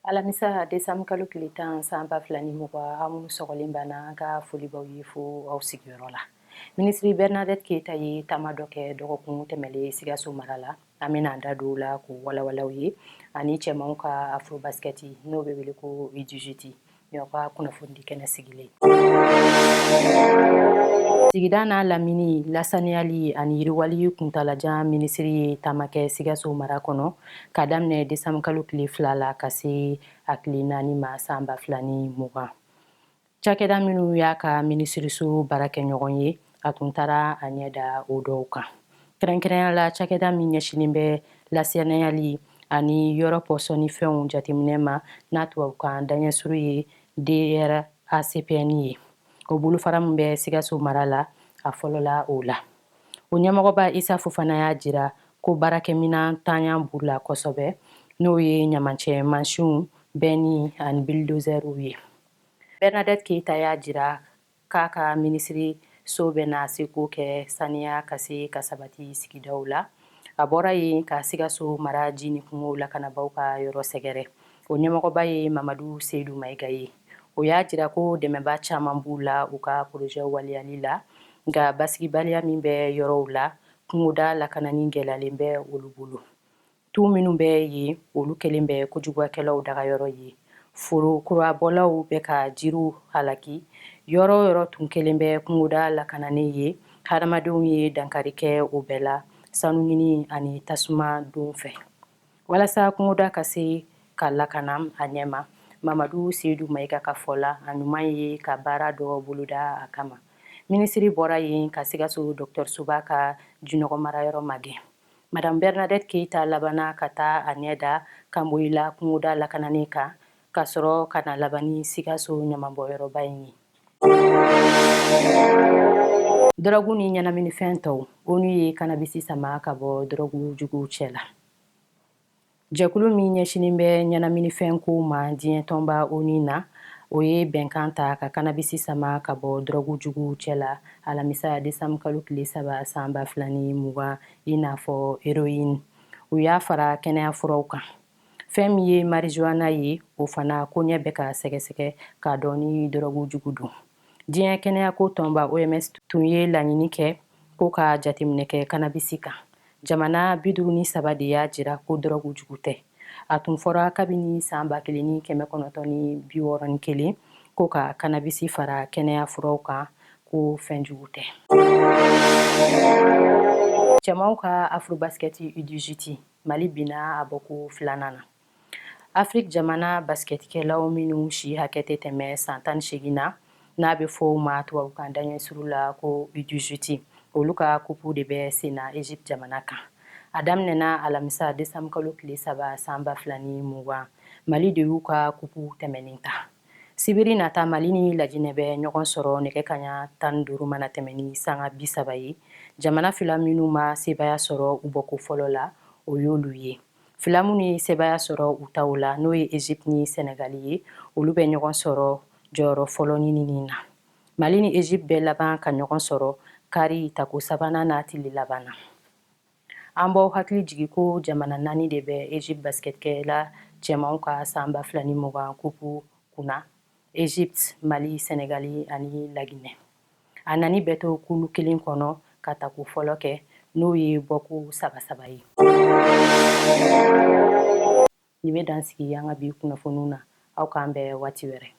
Alamisa Desam kalo tile 10 san 2020 an minnu sɔgɔlen banna an ka foli b'aw ye fo aw sigiyɔrɔ la. Ministre Bernadette Keita ye taama dɔ kɛ dɔgɔkun tɛmɛlen Sikaso mara la. An bɛna an da don o la k'o walawalaw ye ani cɛmanw ka afro basket n'o bɛ wele ko U18 y'aw ka kunnafoni kɛnɛ sigilen. Sigida n'a lamini lasaniyali ani yiriwali kuntalajan minisiri ye taama kɛ Sikaso mara kɔnɔ ka daminɛ Desanbu kalo tile 2 la ka se a tile 4 ma san 2020. Cakɛda minnu y'a ka minisiriso baarakɛɲɔgɔn ye a tun taara a ɲɛda o dɔw kan. Kɛrɛnkɛrɛnya la cakɛda min ɲɛsinnen bɛ lasaniyali ani yɔrɔ pɔsɔni fɛnw jateminɛ ma n'a tubabukan daɲɛsuru ye DRACPN ye. O bolofara min bɛ Sikaso mara la a fɔlɔla o la. O ɲɛmɔgɔba Isa Fofana y'a jira ko baarakɛminɛn tanya b'u la kosɛbɛ n'o ye ɲamacɛ mansinw, bɛnni ani bulldozɛriw ye. Bernadette Keita y'a jira k'a ka minisiri so bɛna seko kɛ saniya ka se ka sabati sigidaw la. A bɔra yen ka Sikaso mara ji ni kungo lakanabaw ka yɔrɔ sɛgɛrɛ. O ɲɛmɔgɔba ye Mamadu Seydou Mayiga ye. O y'a jira ko dɛmɛba caman b'u la u ka projet waliyali la nka basigibaliya min bɛ yɔrɔw la kungoda lakanani gɛlɛyalen bɛ olu bolo. Tu minnu bɛ yen olu kɛlen bɛ kojugukɛlaw dagayɔrɔ ye. Foro kurabɔlaw bɛ ka jiriw halaki. Yɔrɔ yɔrɔ tun kɛlen bɛ kungoda lakananen ye. Hadamadenw ye dankari kɛ o bɛɛ la sanu ɲini ani tasuma don fɛ. Walasa kungoda ka se ka lakana a ɲɛma, Mamadu Seydou Mayiga ka fɔ la a ɲuman ye ka baara dɔ boloda a kama. Minisiri bɔra yen ka Sikaso dɔgɔtɔrɔsoba ka jinɔgɔ marayɔrɔ magɛn. Madame Bernadette Keita labana ka taa a ɲɛda Kanboyila kungoda lakananen kan ka sɔrɔ ka na laban ni Sikaso ɲamabɔyɔrɔba in ye. Dɔrɔgu ni ɲɛnaminifɛn tɔw ONU ye kannabis sama ka bɔ dɔrɔgu juguw cɛ la. Jɛkulu min ɲɛsinin bɛ ɲɛnaminifɛn ko ma diɲɛ tɔnba ONU na o ye bɛnkan ta ka kannabis sama ka bɔ dɔrɔgu juguw cɛ la alamisa Desanbu kalo tile 3 san 2020 i n'a fɔ héroïne. U y'a fara kɛnɛya furaw kan. Fɛn min ye marijuana ye o fana ko ɲɛ bɛ ka sɛgɛsɛgɛ k'a dɔn ni dɔrɔgu jugu don. Diɲɛ kɛnɛyako tɔnba OMS tun ye laɲini kɛ ko ka jateminɛ kɛ kannabis kan. Jamana 53 de y'a jira ko dɔrɔgu jugu tɛ. A tun fɔra kabini san 1961 ko ka kannabis fara kɛnɛya furaw kan ko fɛn jugu tɛ. Cɛmanw ka afro basket U18 Mali binna a bɔko 2nan na. Afrique jamana basketkɛlaw minnu si hakɛ tɛ tɛmɛ san 18 na n'a bɛ fɔ o ma tubabukan daɲɛsuru la ko U18 olu ka kupu de bɛ senna Egypte jamana kan. A daminɛna alamisa Desanbu kalo tile 3 san 2020 Mali de y'u ka kupu tɛmɛnen ta. Sibiri nata Mali ni Lajinɛ bɛ ɲɔgɔn sɔrɔ nɛgɛ kaɲa 15 mana tɛmɛ ni sanga 30 ye. Jamana fila minnu ma sebaya sɔrɔ u bɔko fɔlɔ la o y'olu ye. Fila minnu ye sebaya sɔrɔ u taw la n'o ye Egypte ni Senegal ye olu bɛ ɲɔgɔn sɔrɔ jɔyɔrɔ fɔlɔ ɲinini na. Mali ni Egypte bɛ laban ka ɲɔgɔn sɔrɔ kari tako sabanan n'a tile laban na. An b'aw hakili jigi ko jamana 4 de bɛ Egypte basketkɛla cɛmanw ka san 2020 kupu kunna: Egypte, Mali, Senegal ani Laginɛ. A nani bɛ to kulu kelen kɔnɔ ka tako fɔlɔ kɛ n'o ye bɔko 3 ye. Nin bɛ dan sigi an ka bi kunnafoniw na. Aw k'an bɛn waati wɛrɛ.